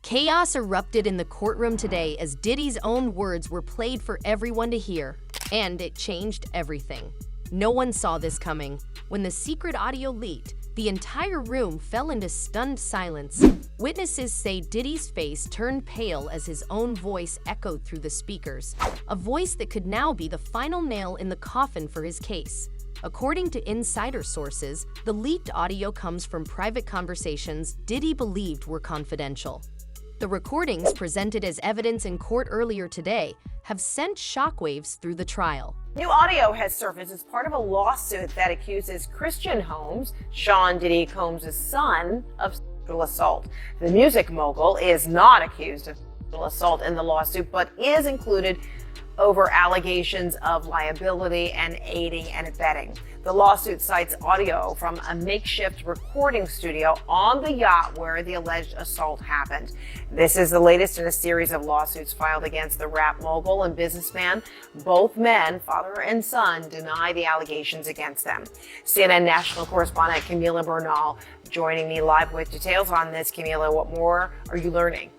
Chaos erupted in the courtroom today as Diddy's own words were played for everyone to hear, and it changed everything. No one saw this coming. When the secret audio leaked, the entire room fell into stunned silence. Witnesses say Diddy's face turned pale as his own voice echoed through the speakers, a voice that could now be the final nail in the coffin for his case. According to insider sources, the leaked audio comes from private conversations Diddy believed were confidential. The recordings, presented as evidence in court earlier today, have sent shockwaves through the trial. New audio has surfaced as part of a lawsuit that accuses Christian Combs, Sean Diddy Combs' son, of sexual assault. The music mogul is not accused of sexual assault in the lawsuit, but is included over allegations of liability and aiding and abetting. The lawsuit cites audio from a makeshift recording studio on the yacht where the alleged assault happened. This is the latest in a series of lawsuits filed against the rap mogul and businessman. Both men, father and son, deny the allegations against them. CNN national correspondent Camila Bernal joining me live with details on this. Camila, what more are you learning?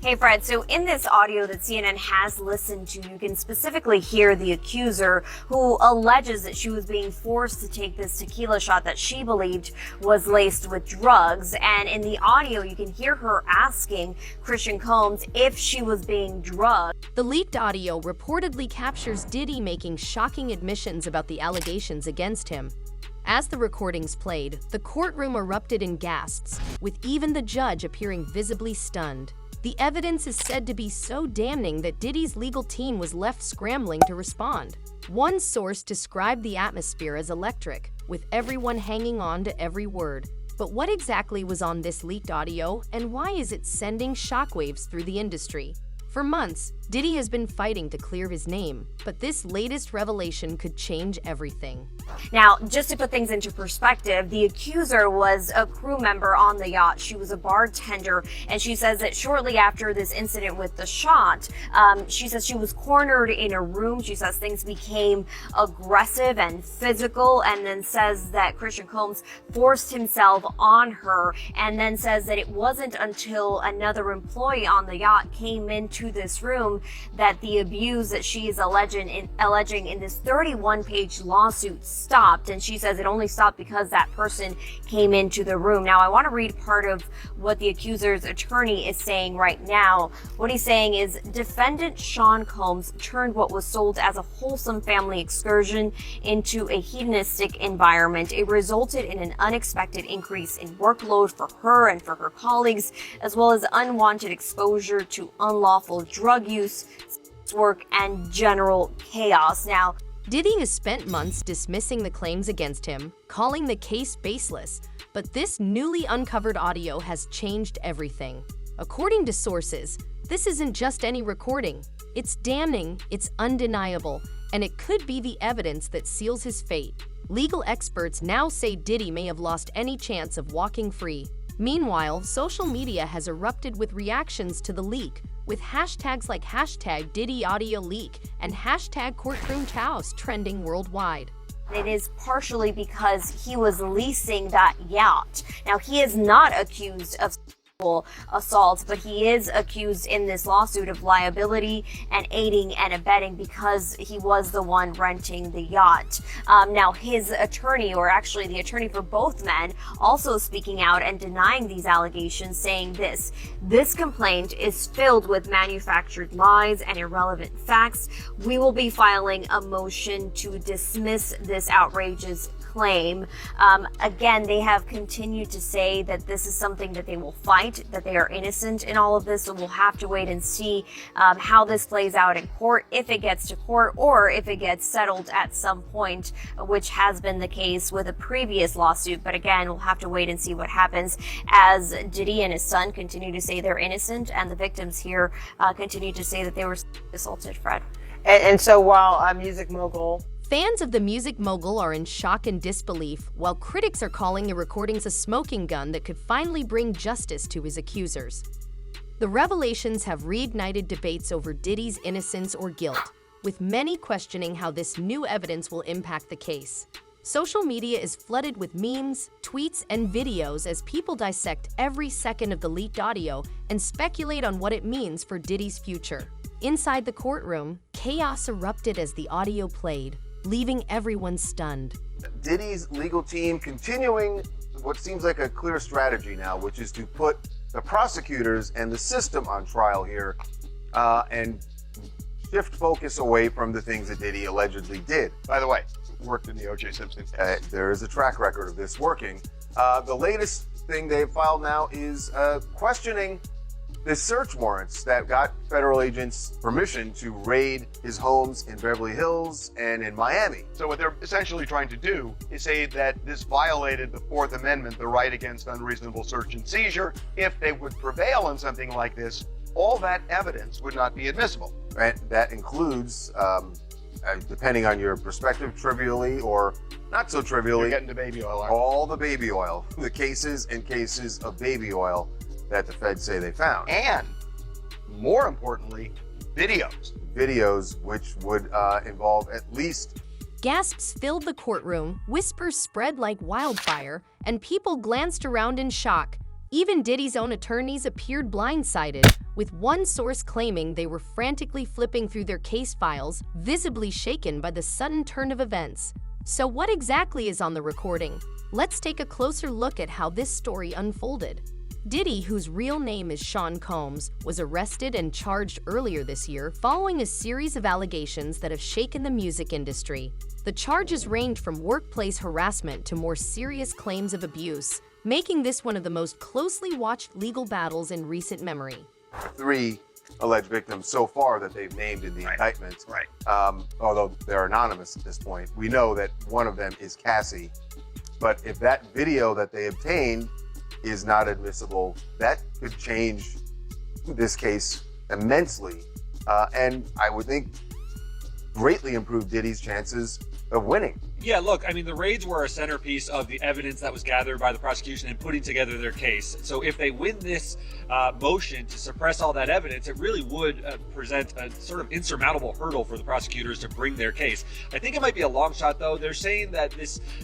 Hey Fred, so in this audio that CNN has listened to, you can specifically hear the accuser who alleges that she was being forced to take this tequila shot that she believed was laced with drugs. And in the audio, you can hear her asking Christian Combs if she was being drugged. The leaked audio reportedly captures Diddy making shocking admissions about the allegations against him. As the recordings played, the courtroom erupted in gasps, with even the judge appearing visibly stunned. The evidence is said to be so damning that Diddy's legal team was left scrambling to respond. One source described the atmosphere as electric, with everyone hanging on to every word. But what exactly was on this leaked audio, and why is it sending shockwaves through the industry? For months, Diddy has been fighting to clear his name, but this latest revelation could change everything. Now, just to put things into perspective, the accuser was a crew member on the yacht. She was a bartender, and she says that shortly after this incident with the shot, she says she was cornered in a room. She says things became aggressive and physical, and then says that Christian Combs forced himself on her, and then says that it wasn't until another employee on the yacht came into this room that the abuse that she is alleging in this 31-page lawsuit stopped. And she says it only stopped because that person came into the room. Now, I want to read part of what the accuser's attorney is saying right now. What he's saying is, defendant Sean Combs turned what was sold as a wholesome family excursion into a hedonistic environment. It resulted in an unexpected increase in workload for her and for her colleagues, as well as unwanted exposure to unlawful drug use, work, and general chaos. Now, Diddy has spent months dismissing the claims against him, calling the case baseless, but this newly uncovered audio has changed everything. According to sources, this isn't just any recording. It's damning, it's undeniable, and it could be the evidence that seals his fate. Legal experts now say Diddy may have lost any chance of walking free. Meanwhile, social media has erupted with reactions to the leak, with hashtags like #DiddyAudioLeak and #CourtroomChaos trending worldwide. it is partially because he was leasing that yacht. Now, he is not accused of sexual assault, but he is accused in this lawsuit of liability and aiding and abetting because he was the one renting the yacht. Now, his attorney, or actually the attorney for both men, also speaking out and denying these allegations, saying this complaint is filled with manufactured lies and irrelevant facts. We will be filing a motion to dismiss this outrageous claim. Again, they have continued to say that this is something that they will fight, that they are innocent in all of this, so we'll have to wait and see how this plays out in court, if it gets to court, or if it gets settled at some point, which has been the case with a previous lawsuit. But again, we'll have to wait and see what happens as Diddy and his son continue to say they're innocent, and the victims here continue to say that they were assaulted, Fred. And so while music mogul Fans of the music mogul are in shock and disbelief, while critics are calling the recordings a smoking gun that could finally bring justice to his accusers. The revelations have reignited debates over Diddy's innocence or guilt, with many questioning how this new evidence will impact the case. Social media is flooded with memes, tweets, and videos as people dissect every second of the leaked audio and speculate on what it means for Diddy's future. Inside the courtroom, chaos erupted as the audio played, leaving everyone stunned. Diddy's legal team continuing what seems like a clear strategy now, which is to put the prosecutors and the system on trial here and shift focus away from the things that Diddy allegedly did. By the way, worked in the O.J. Simpson case. There is a track record of this working. The latest thing they've filed now is questioning the search warrants that got federal agents permission to raid his homes in Beverly Hills and in Miami. So what they're essentially trying to do is say that this violated the Fourth Amendment, the right against unreasonable search and seizure. If they would prevail on something like this, all that evidence would not be admissible. And that includes, depending on your perspective, trivially or not so trivially, You're getting to baby oil, aren't you? all the baby oil, the cases and cases of baby oil that the feds say they found. And more importantly, videos. Videos which would involve at least. Gasps filled the courtroom, whispers spread like wildfire, and people glanced around in shock. Even Diddy's own attorneys appeared blindsided, with one source claiming they were frantically flipping through their case files, visibly shaken by the sudden turn of events. So what exactly is on the recording? Let's take a closer look at how this story unfolded. Diddy, whose real name is Sean Combs, was arrested and charged earlier this year following a series of allegations that have shaken the music industry. The charges range from workplace harassment to more serious claims of abuse, making this one of the most closely watched legal battles in recent memory. 3 alleged victims so far that they've named in the indictment. Right. Although they're anonymous at this point. We know that one of them is Cassie. But if that video that they obtained is not admissible, that could change this case immensely. And I would think greatly improve Diddy's chances of winning. Yeah, look, I mean, the raids were a centerpiece of the evidence that was gathered by the prosecution in putting together their case. So if they win this motion to suppress all that evidence, it really would present a sort of insurmountable hurdle for the prosecutors to bring their case. I think it might be a long shot, though. They're saying that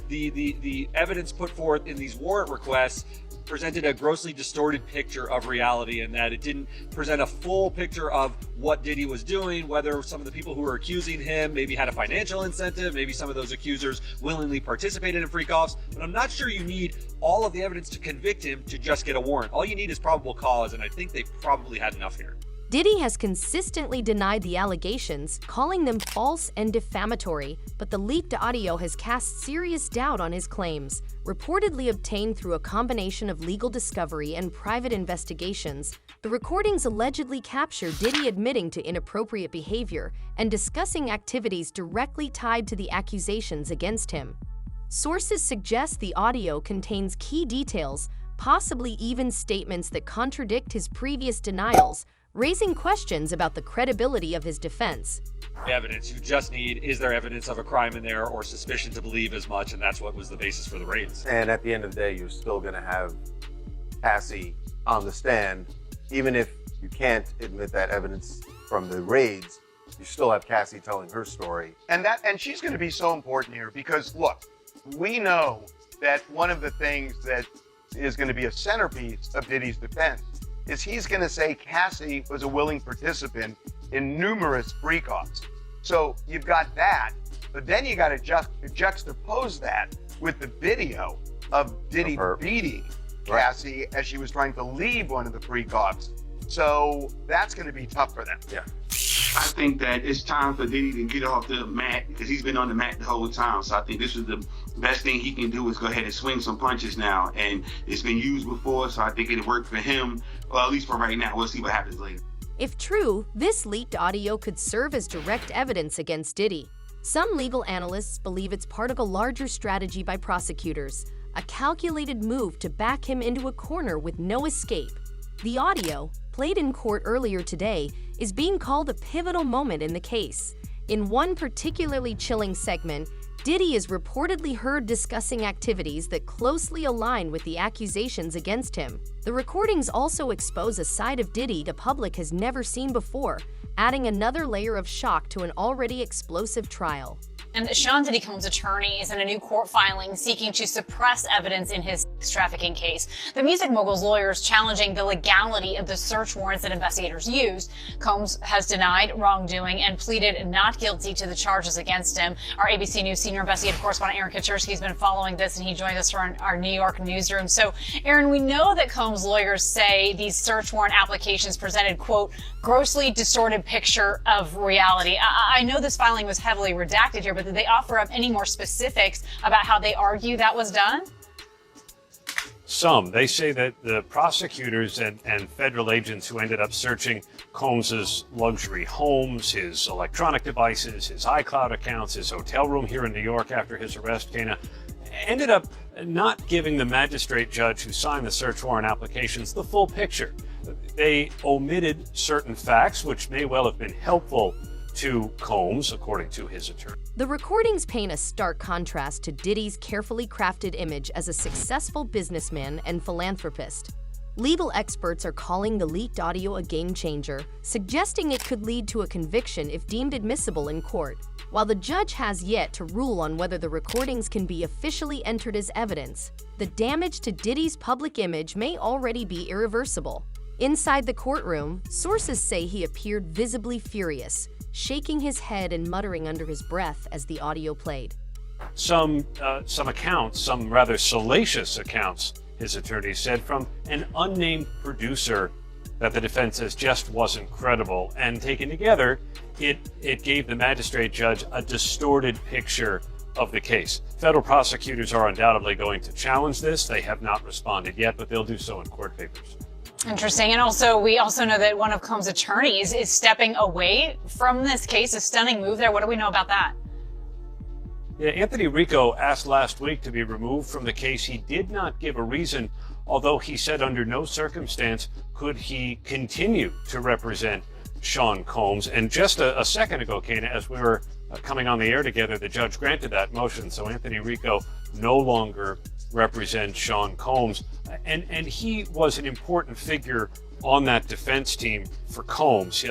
the evidence put forth in these warrant requests presented a grossly distorted picture of reality, and that it didn't present a full picture of what Diddy was doing, whether some of the people who were accusing him maybe had a financial incentive, maybe some of those accusers willingly participated in freak-offs, but I'm not sure you need all of the evidence to convict him to just get a warrant. All you need is probable cause, and I think they probably had enough here. Diddy has consistently denied the allegations, calling them false and defamatory, but the leaked audio has cast serious doubt on his claims. Reportedly obtained through a combination of legal discovery and private investigations, the recordings allegedly capture Diddy admitting to inappropriate behavior and discussing activities directly tied to the accusations against him. Sources suggest the audio contains key details, possibly even statements that contradict his previous denials, raising questions about the credibility of his defense. Evidence you just need, is there evidence of a crime in there or suspicion to believe as much, and that's what was the basis for the raids. And at the end of the day, you're still going to have Cassie on the stand. Even if you can't admit that evidence from the raids, you still have Cassie telling her story. And she's going to be so important here because, look, we know that one of the things that is going to be a centerpiece of Diddy's defense is he's going to say Cassie was a willing participant in numerous freak-offs. So you've got that, but then you got to juxtapose that with the video of Diddy beating Cassie as she was trying to leave one of the freak-offs. So that's going to be tough for them. Yeah. I think that it's time for Diddy to get off the mat because he's been on the mat the whole time. So I think this is the best thing he can do is go ahead and swing some punches now. And it's been used before, so I think it'll work for him, well, at least for right now. We'll see what happens later. If true, this leaked audio could serve as direct evidence against Diddy. Some legal analysts believe it's part of a larger strategy by prosecutors, a calculated move to back him into a corner with no escape. The audio, played in court earlier today, is being called a pivotal moment in the case. In one particularly chilling segment, Diddy is reportedly heard discussing activities that closely align with the accusations against him. The recordings also expose a side of Diddy the public has never seen before, adding another layer of shock to an already explosive trial. And Sean Diddy Combs' attorney is in a new court filing seeking to suppress evidence in his sex trafficking case. The music mogul's lawyers challenging the legality of the search warrants that investigators used. Combs has denied wrongdoing and pleaded not guilty to the charges against him. Our ABC News senior investigative correspondent Aaron Kaczynski has been following this, and he joins us from our New York newsroom. So, Aaron, we know that Combs' lawyers say these search warrant applications presented, quote, grossly distorted picture of reality. I know this filing was heavily redacted here, but did they offer up any more specifics about how they argue that was done? Some. They say that the prosecutors and federal agents who ended up searching Combs's luxury homes, his electronic devices, his iCloud accounts, his hotel room here in New York after his arrest, Kana, ended up not giving the magistrate judge who signed the search warrant applications the full picture. They omitted certain facts, which may well have been helpful to Combs, according to his attorney. The recordings paint a stark contrast to Diddy's carefully crafted image as a successful businessman and philanthropist. Legal experts are calling the leaked audio a game changer, suggesting it could lead to a conviction if deemed admissible in court. While the judge has yet to rule on whether the recordings can be officially entered as evidence, the damage to Diddy's public image may already be irreversible. Inside the courtroom, sources say he appeared visibly furious, shaking his head and muttering under his breath as the audio played. Some accounts, some rather salacious accounts, his attorney said, from an unnamed producer that the defense says just wasn't credible. And taken together, it gave the magistrate judge a distorted picture of the case. Federal prosecutors are undoubtedly going to challenge this. They have not responded yet, but they'll do so in court papers. Interesting. And we also know that one of Combs' attorneys is stepping away from this case, a stunning move there. What do we know about that? Yeah, Anthony Rico asked last week to be removed from the case. He did not give a reason, although he said under no circumstance could he continue to represent Sean Combs. And just a second ago, Kana, as we were coming on the air together, the judge granted that motion. So Anthony Rico no longer represents Sean Combs. And he was an important figure on that defense team for Combs.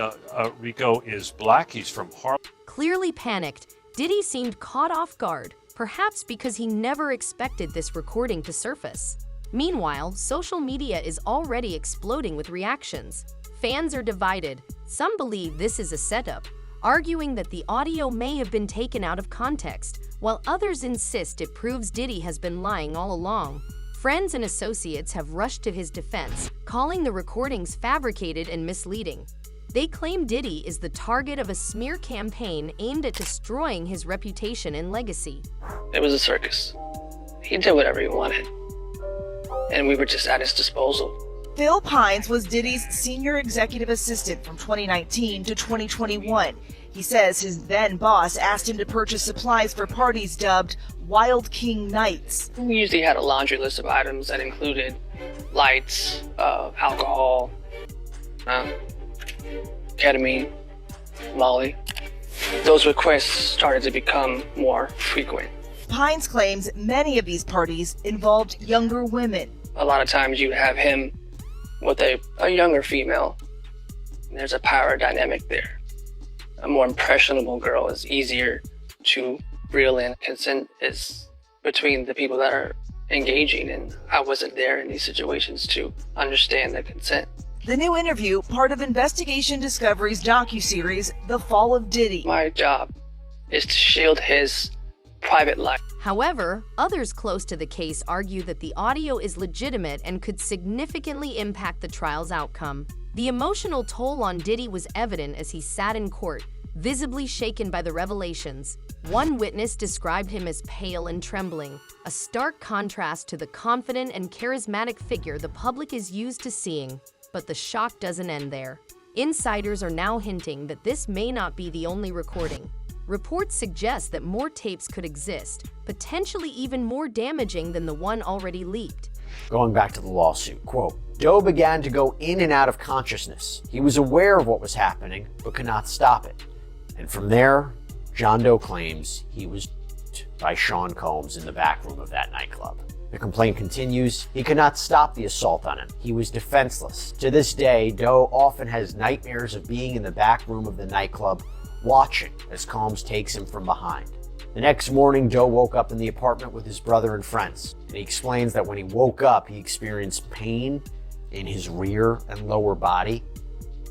Rico is black. He's from Harlem. Clearly panicked, Diddy seemed caught off guard, perhaps because he never expected this recording to surface. Meanwhile, social media is already exploding with reactions. Fans are divided. Some believe this is a setup, arguing that the audio may have been taken out of context, while others insist it proves Diddy has been lying all along. Friends and associates have rushed to his defense, calling the recordings fabricated and misleading. They claim Diddy is the target of a smear campaign aimed at destroying his reputation and legacy. It was a circus. He did whatever he wanted, and we were just at his disposal. Phil Pines was Diddy's senior executive assistant from 2019 to 2021. He says his then boss asked him to purchase supplies for parties dubbed Wild King Nights. We usually had a laundry list of items that included lights, alcohol, ketamine, Molly. Those requests started to become more frequent. Pines claims many of these parties involved younger women. A lot of times you have him with a younger female. There's a power dynamic there. A more impressionable girl is easier to reel in. Consent is between the people that are engaging, and I wasn't there in these situations to understand the consent. The new interview, part of Investigation Discovery's docuseries, The Fall of Diddy. My job is to shield his private life. However, others close to the case argue that the audio is legitimate and could significantly impact the trial's outcome. The emotional toll on Diddy was evident as he sat in court, visibly shaken by the revelations. One witness described him as pale and trembling, a stark contrast to the confident and charismatic figure the public is used to seeing. But the shock doesn't end there. Insiders are now hinting that this may not be the only recording. Reports suggest that more tapes could exist, potentially even more damaging than the one already leaked. Going back to the lawsuit, quote, Doe began to go in and out of consciousness. He was aware of what was happening, but could not stop it. And from there, John Doe claims he was by Sean Combs in the back room of that nightclub. The complaint continues, he could not stop the assault on him. He was defenseless. To this day, Doe often has nightmares of being in the back room of the nightclub, watching as Combs takes him from behind. The next morning, Doe woke up in the apartment with his brother and friends. And he explains that when he woke up, he experienced pain in his rear and lower body.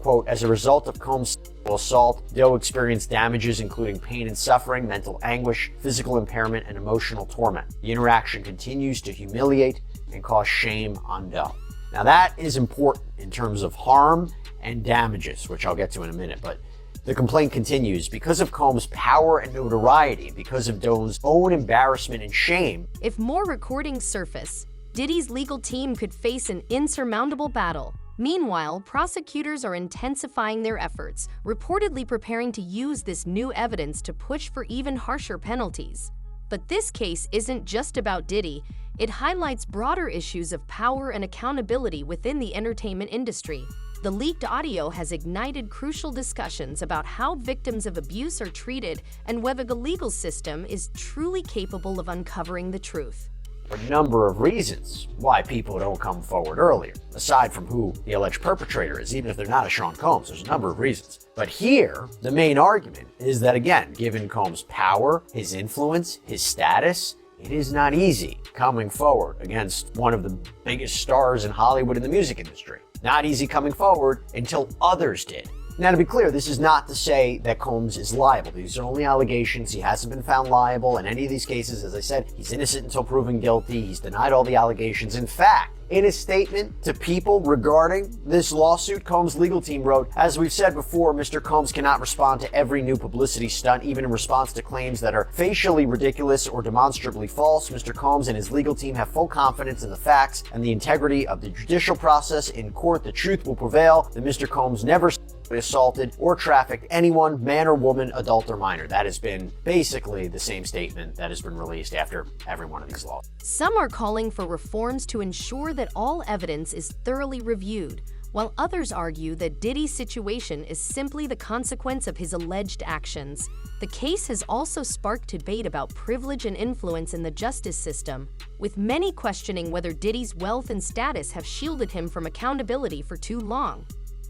Quote, as a result of Combs' sexual assault, Doe experienced damages including pain and suffering, mental anguish, physical impairment, and emotional torment. The interaction continues to humiliate and cause shame on Doe. Now that is important in terms of harm and damages, which I'll get to in a minute, but the complaint continues. Because of Combs' power and notoriety, because of Doe's own embarrassment and shame. If more recordings surface, Diddy's legal team could face an insurmountable battle. Meanwhile, prosecutors are intensifying their efforts, reportedly preparing to use this new evidence to push for even harsher penalties. But this case isn't just about Diddy. It highlights broader issues of power and accountability within the entertainment industry. The leaked audio has ignited crucial discussions about how victims of abuse are treated and whether the legal system is truly capable of uncovering the truth. A number of reasons why people don't come forward earlier, aside from who the alleged perpetrator is. Even if they're not a Sean Combs, there's a number of reasons. But here, the main argument is that, again, given Combs' power, his influence, his status, it is not easy coming forward against one of the biggest stars in Hollywood in the music industry. Not easy coming forward until others did. Now, to be clear, this is not to say that Combs is liable. These are only allegations. He hasn't been found liable in any of these cases. As I said, he's innocent until proven guilty. He's denied all the allegations. In fact, in his statement to people regarding this lawsuit, Combs' legal team wrote, as we've said before, Mr. Combs cannot respond to every new publicity stunt, even in response to claims that are facially ridiculous or demonstrably false. Mr. Combs and his legal team have full confidence in the facts and the integrity of the judicial process. In court, the truth will prevail that Mr. Combs never assaulted or trafficked anyone, man or woman, adult or minor. That has been basically the same statement that has been released after every one of these laws. Some are calling for reforms to ensure that all evidence is thoroughly reviewed, while others argue that Diddy's situation is simply the consequence of his alleged actions. The case has also sparked debate about privilege and influence in the justice system, with many questioning whether Diddy's wealth and status have shielded him from accountability for too long.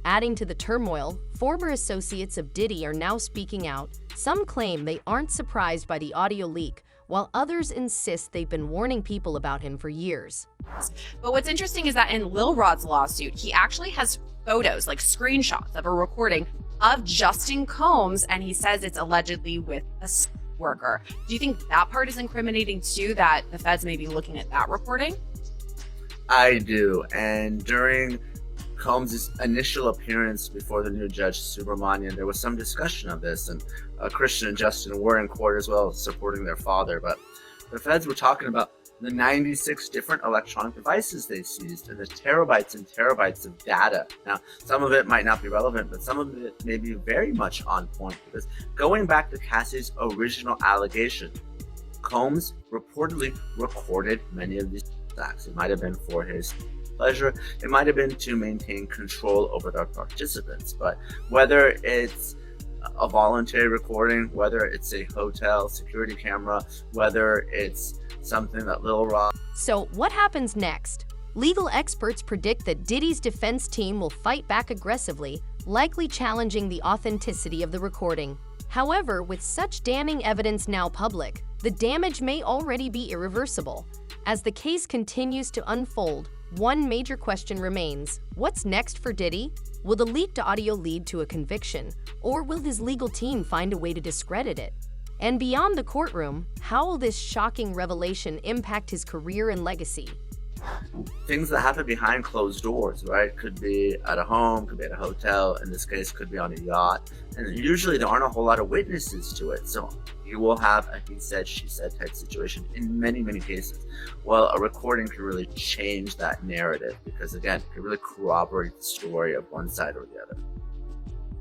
Adding to the turmoil, former associates of Diddy are now speaking out. Some claim they aren't surprised by the audio leak, while others insist they've been warning people about him for years. But what's interesting is that in Lil Rod's lawsuit, he actually has photos, like screenshots of a recording of Justin Combs, and he says it's allegedly with a worker. Do you think that part is incriminating too, that the feds may be looking at that recording? I do, and during Combs' initial appearance before the new judge, Subramanian, there was some discussion of this, and Christian and Justin were in court as well, supporting their father. But the feds were talking about the 96 different electronic devices they seized and the terabytes and terabytes of data. Now, some of it might not be relevant, but some of it may be very much on point, because going back to Cassie's original allegation, Combs reportedly recorded many of these acts. It might have been for his pleasure, it might have been to maintain control over the participants. But whether it's a voluntary recording, whether it's a hotel security camera, whether it's something that Lil Rod. So what happens next? Legal experts predict that Diddy's defense team will fight back aggressively, likely challenging the authenticity of the recording. However, with such damning evidence now public, the damage may already be irreversible. As the case continues to unfold, one major question remains: what's next for Diddy? Will the leaked audio lead to a conviction, or will his legal team find a way to discredit it? And beyond the courtroom, how will this shocking revelation impact his career and legacy? Things that happen behind closed doors, right? Could be at a home, could be at a hotel, in this case could be on a yacht, and usually there aren't a whole lot of witnesses to it, so you will have a he said, she said type situation in many, many cases. Well, a recording can really change that narrative, because again, it can really corroborate the story of one side or the other.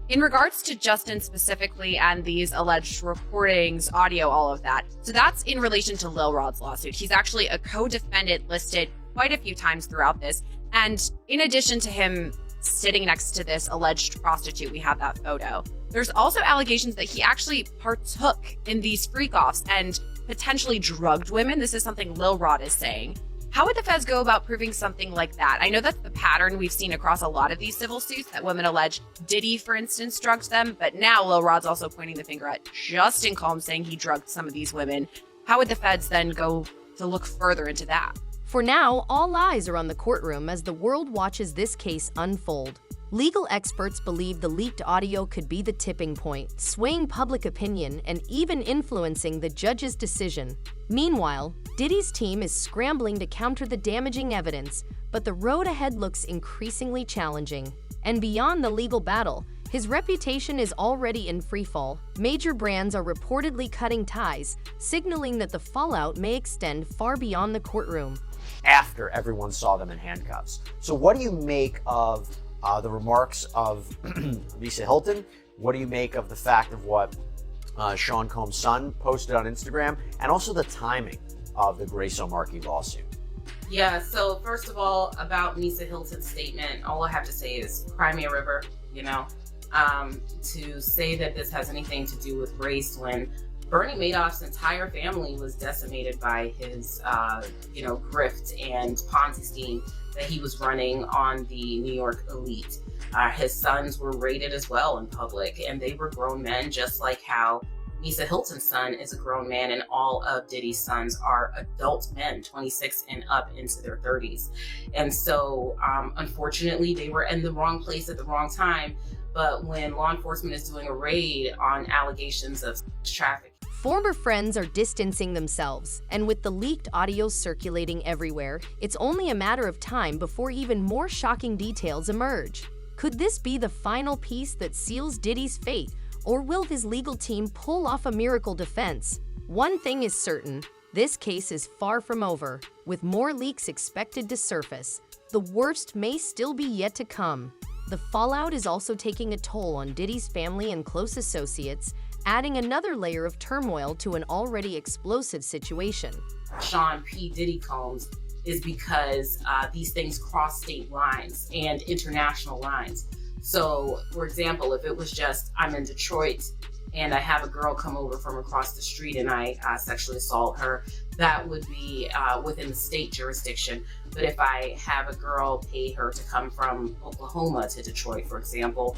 In regards to Justin specifically and these alleged recordings, audio, all of that, so that's in relation to Lil Rod's lawsuit. He's actually a co-defendant listed quite a few times throughout this. And in addition to him sitting next to this alleged prostitute, we have that photo. There's also allegations that he actually partook in these freak-offs and potentially drugged women. This is something Lil Rod is saying. How would the feds go about proving something like that? I know that's the pattern we've seen across a lot of these civil suits, that women allege Diddy, for instance, drugged them, but now Lil Rod's also pointing the finger at Justin Combs, saying he drugged some of these women. How would the feds then go to look further into that? For now, all eyes are on the courtroom as the world watches this case unfold. Legal experts believe the leaked audio could be the tipping point, swaying public opinion and even influencing the judge's decision. Meanwhile, Diddy's team is scrambling to counter the damaging evidence, but the road ahead looks increasingly challenging. And beyond the legal battle, his reputation is already in freefall. Major brands are reportedly cutting ties, signaling that the fallout may extend far beyond the courtroom. After everyone saw them in handcuffs. So what do you make of the remarks of Lisa Hilton? What do you make of the fact of what Sean Combs' son posted on Instagram, and also the timing of the Grace O'Markey lawsuit? Yeah, so first of all, about Lisa Hilton's statement, all I have to say is cry me a river, to say that this has anything to do with race when Bernie Madoff's entire family was decimated by his, grift and Ponzi scheme that he was running on the New York elite. His sons were raided as well in public, and they were grown men, just like how Lisa Hilton's son is a grown man, and all of Diddy's sons are adult men, 26 and up into their 30s. And so, unfortunately, they were in the wrong place at the wrong time. But when law enforcement is doing a raid on allegations of trafficking, former friends are distancing themselves, and with the leaked audio circulating everywhere, it's only a matter of time before even more shocking details emerge. Could this be the final piece that seals Diddy's fate, or will his legal team pull off a miracle defense? One thing is certain, this case is far from over. With more leaks expected to surface, the worst may still be yet to come. The fallout is also taking a toll on Diddy's family and close associates, adding another layer of turmoil to an already explosive situation. Sean P. Diddy Combs, is because these things cross state lines and international lines. So, for example, if it was just I'm in Detroit and I have a girl come over from across the street and I sexually assault her, that would be within the state jurisdiction. But if I have a girl pay her to come from Oklahoma to Detroit, for example,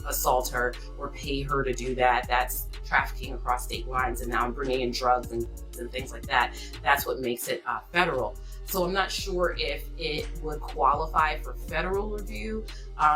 assault her or pay her to do that, that's trafficking across state lines, and now I'm bringing in drugs and things like that. That's what makes it federal. So I'm not sure if it would qualify for federal review,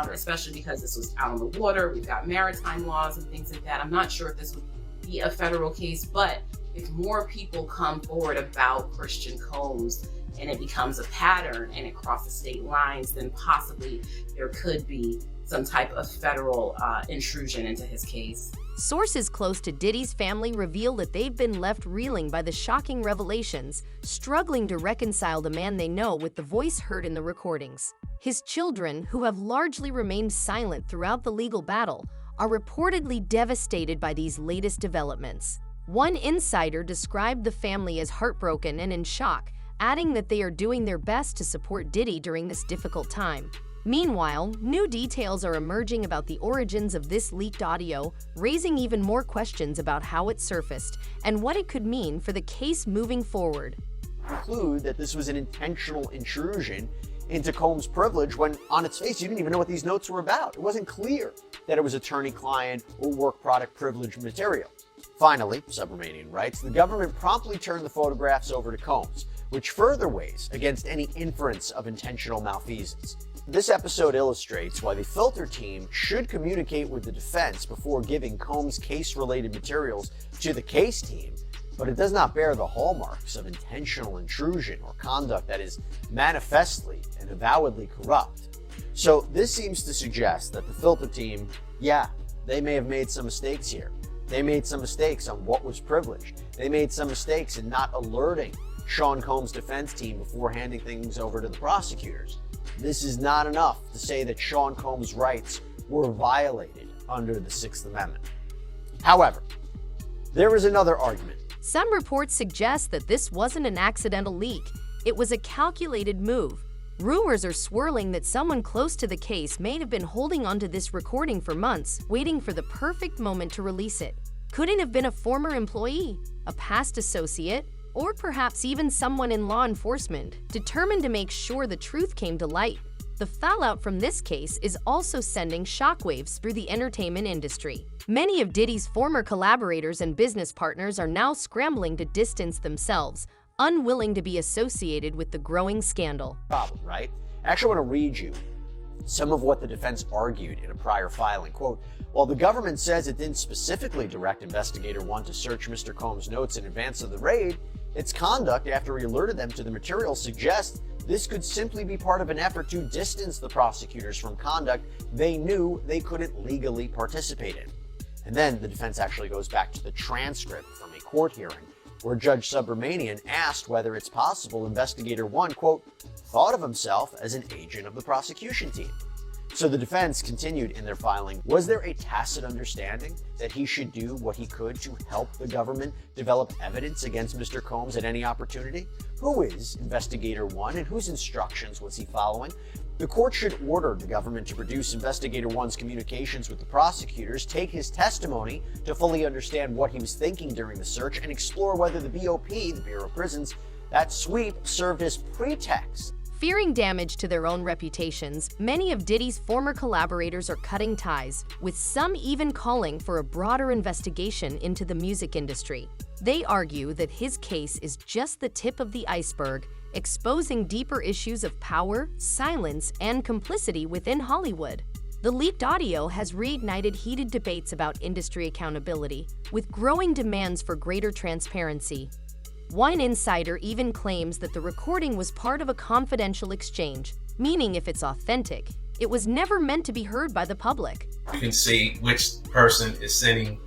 especially because this was out on the water. We've got maritime laws and things like that. I'm not sure if this would be a federal case, but if more people come forward about Christian Combs and it becomes a pattern and it crosses state lines, then possibly there could be some type of federal intrusion into his case. Sources close to Diddy's family reveal that they've been left reeling by the shocking revelations, struggling to reconcile the man they know with the voice heard in the recordings. His children, who have largely remained silent throughout the legal battle, are reportedly devastated by these latest developments. One insider described the family as heartbroken and in shock, adding that they are doing their best to support Diddy during this difficult time. Meanwhile, new details are emerging about the origins of this leaked audio, raising even more questions about how it surfaced and what it could mean for the case moving forward. Conclude that this was an intentional intrusion into Combs' privilege when, on its face, you didn't even know what these notes were about. It wasn't clear that it was attorney-client or work product privilege material. Finally, Subramanian writes, the government promptly turned the photographs over to Combs, which further weighs against any inference of intentional malfeasance. This episode illustrates why the filter team should communicate with the defense before giving Combs' case-related materials to the case team, but it does not bear the hallmarks of intentional intrusion or conduct that is manifestly and avowedly corrupt. So this seems to suggest that the filter team, they may have made some mistakes here. They made some mistakes on what was privileged. They made some mistakes in not alerting Sean Combs' defense team before handing things over to the prosecutors. This is not enough to say that Sean Combs' rights were violated under the Sixth Amendment. However, there is another argument. Some reports suggest that this wasn't an accidental leak. It was a calculated move. Rumors are swirling that someone close to the case may have been holding onto this recording for months, waiting for the perfect moment to release it. Could it have been a former employee, a past associate, or perhaps even someone in law enforcement, determined to make sure the truth came to light. The fallout from this case is also sending shockwaves through the entertainment industry. Many of Diddy's former collaborators and business partners are now scrambling to distance themselves, unwilling to be associated with the growing scandal. Problem, right? I actually want to read you some of what the defense argued in a prior filing. Quote, while the government says it didn't specifically direct Investigator 1 to search Mr. Combs' notes in advance of the raid, its conduct after he alerted them to the material suggests this could simply be part of an effort to distance the prosecutors from conduct they knew they couldn't legally participate in. And then the defense actually goes back to the transcript from a court hearing where Judge Subramanian asked whether it's possible Investigator 1, quote, thought of himself as an agent of the prosecution team. So the defense continued in their filing, was there a tacit understanding that he should do what he could to help the government develop evidence against Mr. Combs at any opportunity? Who is Investigator 1 and whose instructions was he following? The court should order the government to produce Investigator 1's communications with the prosecutors, take his testimony to fully understand what he was thinking during the search, and explore whether the BOP, the Bureau of Prisons, that sweep served as pretext. Fearing damage to their own reputations, many of Diddy's former collaborators are cutting ties, with some even calling for a broader investigation into the music industry. They argue that his case is just the tip of the iceberg, exposing deeper issues of power, silence, and complicity within Hollywood. The leaked audio has reignited heated debates about industry accountability, with growing demands for greater transparency. One insider even claims that the recording was part of a confidential exchange, meaning if it's authentic, it was never meant to be heard by the public. You can see which person is sending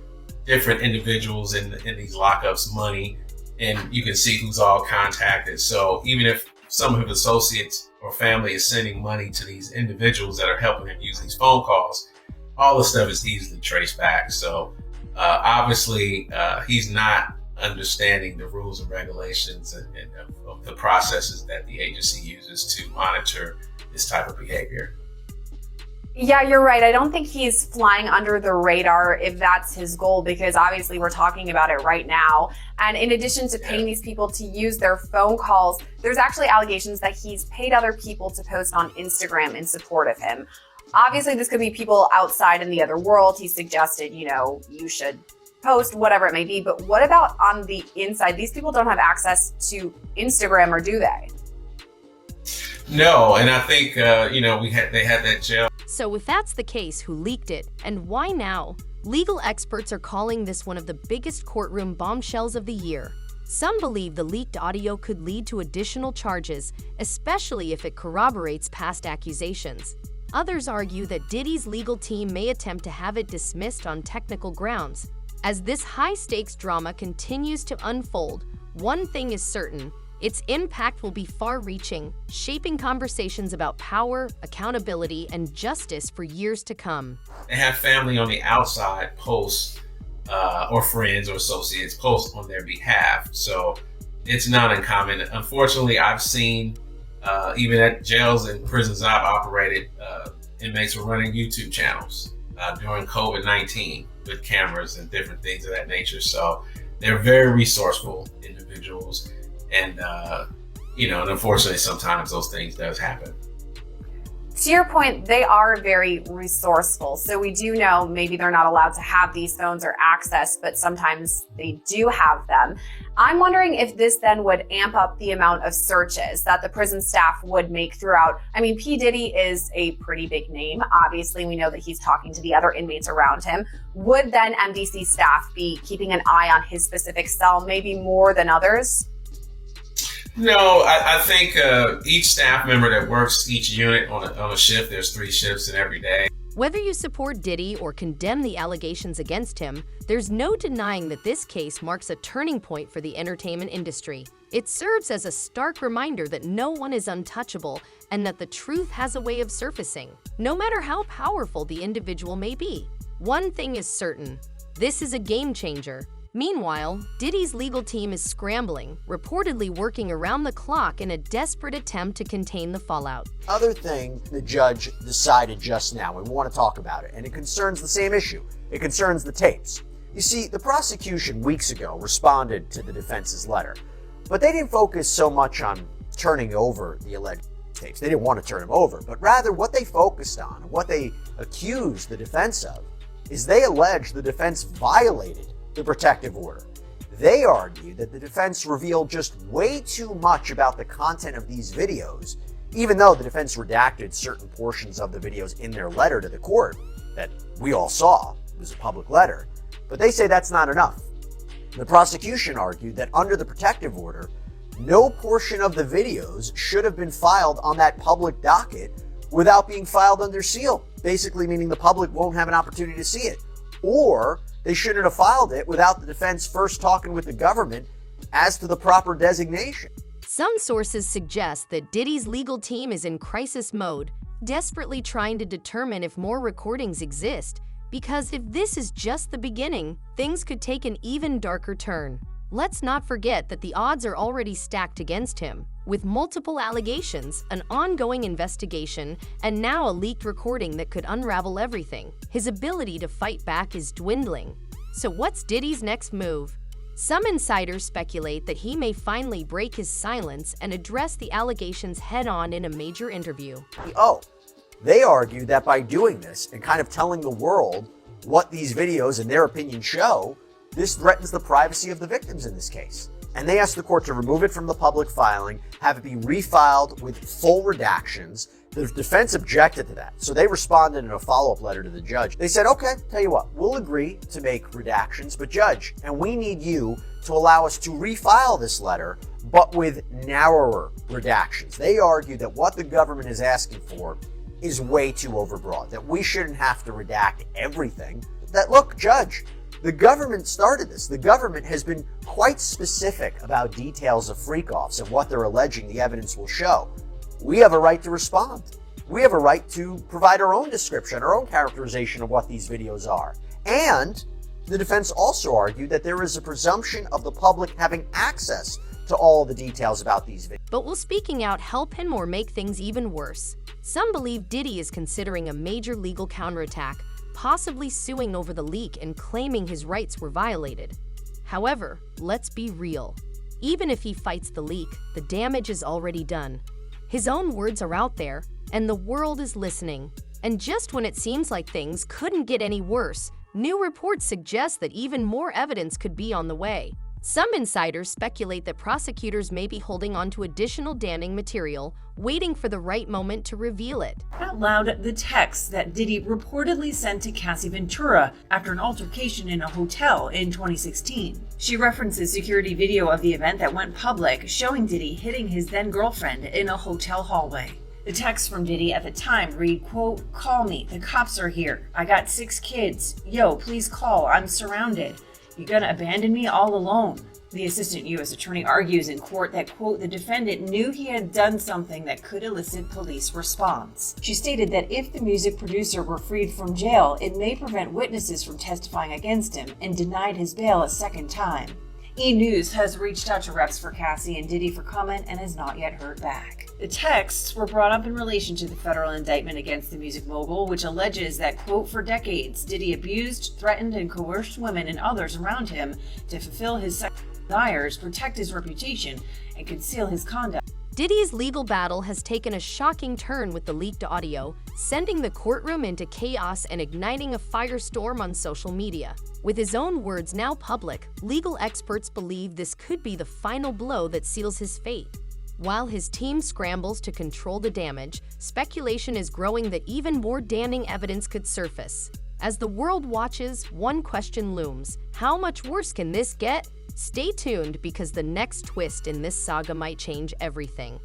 different individuals in these lockups money, and you can see who's all contacted. So even if some of his associates or family is sending money to these individuals that are helping him use these phone calls, all the stuff is easily traced back. So obviously he's not understanding the rules and regulations and of the processes that the agency uses to monitor this type of behavior. Yeah, you're right. I don't think he's flying under the radar if that's his goal, because obviously we're talking about it right now. And in addition to paying these people to use their phone calls, there's actually allegations that he's paid other people to post on Instagram in support of him. Obviously, this could be people outside in the other world. He suggested, you should post, whatever it may be. But what about on the inside? These people don't have access to Instagram, or do they? No, and I think, they had that jail. So if that's the case, who leaked it, and why now? Legal experts are calling this one of the biggest courtroom bombshells of the year. Some believe the leaked audio could lead to additional charges, especially if it corroborates past accusations. Others argue that Diddy's legal team may attempt to have it dismissed on technical grounds. As this high-stakes drama continues to unfold, one thing is certain: its impact will be far-reaching, shaping conversations about power, accountability, and justice for years to come. They have family on the outside post, or friends or associates post on their behalf. So it's not uncommon. Unfortunately, I've seen, even at jails and prisons I've operated, inmates were running YouTube channels during COVID-19 with cameras and different things of that nature. So they're very resourceful individuals. And, and unfortunately, sometimes those things does happen. To your point, they are very resourceful. So we do know maybe they're not allowed to have these phones or access, but sometimes they do have them. I'm wondering if this then would amp up the amount of searches that the prison staff would make throughout. I mean, P. Diddy is a pretty big name. Obviously, we know that he's talking to the other inmates around him. Would then MDC staff be keeping an eye on his specific cell, maybe more than others? No, I think each staff member that works each unit on a shift, there's 3 shifts in every day. Whether you support Diddy or condemn the allegations against him, there's no denying that this case marks a turning point for the entertainment industry. It serves as a stark reminder that no one is untouchable and that the truth has a way of surfacing, no matter how powerful the individual may be. One thing is certain: this is a game changer. Meanwhile, Diddy's legal team is scrambling, reportedly working around the clock in a desperate attempt to contain the fallout. Other thing the judge decided just now, we want to talk about it, and it concerns the same issue. It concerns the tapes. You see, the prosecution weeks ago responded to the defense's letter. But they didn't focus so much on turning over the alleged tapes. They didn't want to turn them over, but rather what they focused on, what they accused the defense of, is they alleged the defense violated the protective order. They argued that the defense revealed just way too much about the content of these videos, even though the defense redacted certain portions of the videos in their letter to the court that we all saw. It was a public letter. But they say that's not enough. The prosecution argued that under the protective order, no portion of the videos should have been filed on that public docket without being filed under seal, basically meaning the public won't have an opportunity to see it. Or they shouldn't have filed it without the defense first talking with the government as to the proper designation. Some sources suggest that Diddy's legal team is in crisis mode, desperately trying to determine if more recordings exist, because if this is just the beginning, things could take an even darker turn. Let's not forget that the odds are already stacked against him, with multiple allegations, an ongoing investigation, and now a leaked recording that could unravel everything. His ability to fight back is dwindling. So what's Diddy's next move? Some insiders speculate that he may finally break his silence and address the allegations head-on in a major interview. They argue that by doing this and kind of telling the world what these videos, in their opinion, show, this threatens the privacy of the victims in this case. And they asked the court to remove it from the public filing, have it be refiled with full redactions. The defense objected to that, so they responded in a follow-up letter to the judge. They said, okay, tell you what, we'll agree to make redactions, but judge, and we need you to allow us to refile this letter, but with narrower redactions. They argued that what the government is asking for is way too overbroad, that we shouldn't have to redact everything. That, look, judge, the government started this. The government has been quite specific about details of freak-offs and what they're alleging the evidence will show. We have a right to respond. We have a right to provide our own description, our own characterization of what these videos are. And the defense also argued that there is a presumption of the public having access to all the details about these videos. But will speaking out help him or make things even worse? Some believe Diddy is considering a major legal counterattack, possibly suing over the leak and claiming his rights were violated. However, let's be real. Even if he fights the leak, the damage is already done. His own words are out there, and the world is listening. And just when it seems like things couldn't get any worse, new reports suggest that even more evidence could be on the way. Some insiders speculate that prosecutors may be holding on to additional damning material, waiting for the right moment to reveal it. Out loud, the text that Diddy reportedly sent to Cassie Ventura after an altercation in a hotel in 2016. She references security video of the event that went public, showing Diddy hitting his then-girlfriend in a hotel hallway. The text from Diddy at the time read, quote, "Call me, the cops are here. I got 6 kids. Yo, please call, I'm surrounded. You gonna abandon me all alone?" The assistant U.S. attorney argues in court that, quote, the defendant knew he had done something that could elicit police response. She stated that if the music producer were freed from jail, it may prevent witnesses from testifying against him, and denied his bail a second time. E! News has reached out to reps for Cassie and Diddy for comment and has not yet heard back. The texts were brought up in relation to the federal indictment against the music mogul, which alleges that, quote, for decades, Diddy abused, threatened, and coerced women and others around him to fulfill his sexual desires, protect his reputation, and conceal his conduct. Diddy's legal battle has taken a shocking turn with the leaked audio, sending the courtroom into chaos and igniting a firestorm on social media. With his own words now public, legal experts believe this could be the final blow that seals his fate. While his team scrambles to control the damage, speculation is growing that even more damning evidence could surface. As the world watches, one question looms: how much worse can this get? Stay tuned, because the next twist in this saga might change everything.